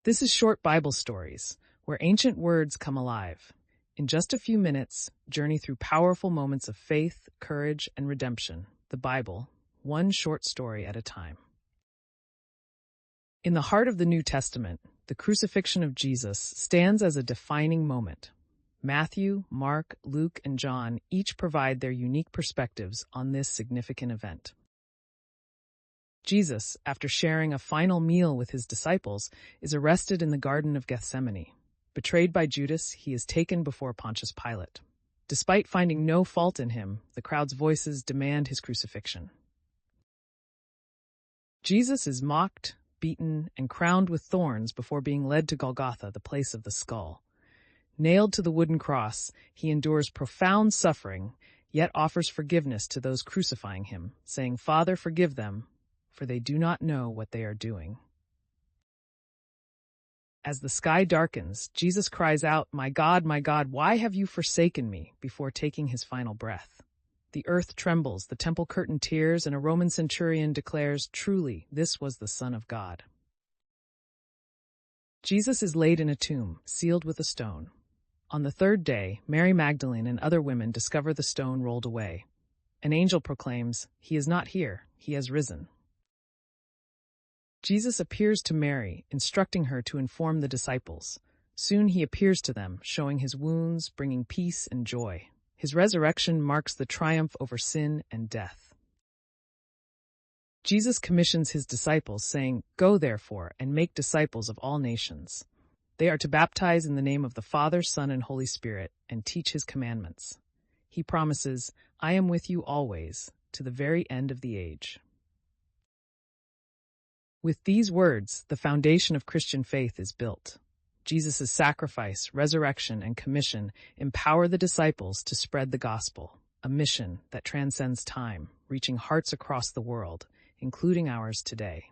This is Short Bible Stories, where ancient words come alive. In just a few minutes, journey through powerful moments of faith, courage, and redemption. The Bible, one short story at a time. In the heart of the New Testament, the crucifixion of Jesus stands as a defining moment. Matthew, Mark, Luke, and John each provide their unique perspectives on this significant event. Jesus, after sharing a final meal with his disciples, is arrested in the Garden of Gethsemane. Betrayed by Judas, he is taken before Pontius Pilate. Despite finding no fault in him, the crowd's voices demand his crucifixion. Jesus is mocked, beaten, and crowned with thorns before being led to Golgotha, the place of the skull. Nailed to the wooden cross, he endures profound suffering, yet offers forgiveness to those crucifying him, saying, "Father, forgive them, for they do not know what they are doing." As the sky darkens, Jesus cries out, my God, why have you forsaken me?" before taking his final breath. The earth trembles, the temple curtain tears, and a Roman centurion declares, "Truly, this was the Son of God." Jesus is laid in a tomb, sealed with a stone. On the third day, Mary Magdalene and other women discover the stone rolled away. An angel proclaims, "He is not here, he has risen." Jesus appears to Mary, instructing her to inform the disciples. Soon he appears to them, showing his wounds, bringing peace and joy. His resurrection marks the triumph over sin and death. Jesus commissions his disciples, saying, "Go, therefore, and make disciples of all nations." They are to baptize in the name of the Father, Son, and Holy Spirit, and teach his commandments. He promises, "I am with you always, to the very end of the age." With these words, the foundation of Christian faith is built. Jesus' sacrifice, resurrection, and commission empower the disciples to spread the gospel, a mission that transcends time, reaching hearts across the world, including ours today.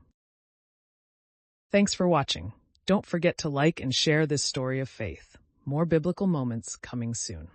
Thanks for watching. Don't forget to like and share this story of faith. More biblical moments coming soon.